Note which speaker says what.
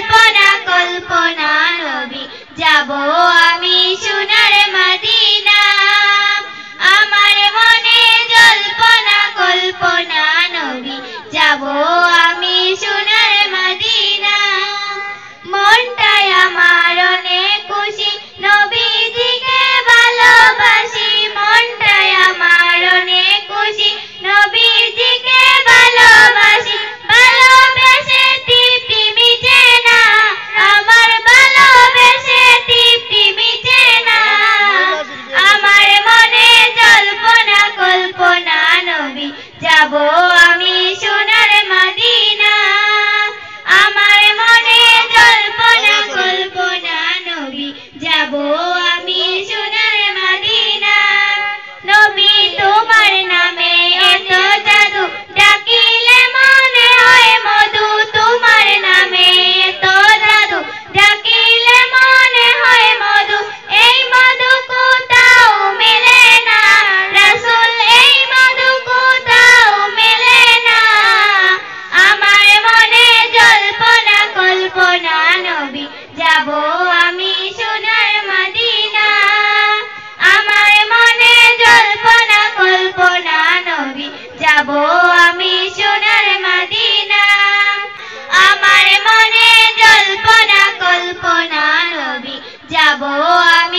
Speaker 1: জল্পনা কল্পনা নবী যাব আমি সোনার মদিনা আমার মনে জল্পনা কল্পনা নবী যাব আমি সোনার মদিনা মনটাই আমার অনেক খুশি নবীজিকে ভালোবাসি মনটাই আমার অনেক খুশি নবীজিকে ভালোবাসি ভালোবেসে তৃপ্তি মিটে না আমার ভালোবেসে তৃপ্তি মিটে না আমার মনে জল্পনা কল্পনা নবী যাব আমি সোনার মদিনা আমার মনে জল্পনা কল্পনা নবী যাব আমি সোনার মদিনা নবী তোমার নামে এত জাদু ডাকিলে মনে হয় মধু তোমার নামে এত জাদু ডাকিলে মনে হয় মধু এই মধু কোথাও মেলে না রাসূল এই মধু কোথাও মেলে না আমার মনে জল্পনা কল্পনা নবী যাব আমি সোনার মদিনা আমার মনে জল্পনা কল্পনা নবী যাব আমি সোনার মদিনা আমার মনে জল্পনা কল্পনা নবী যাব আমি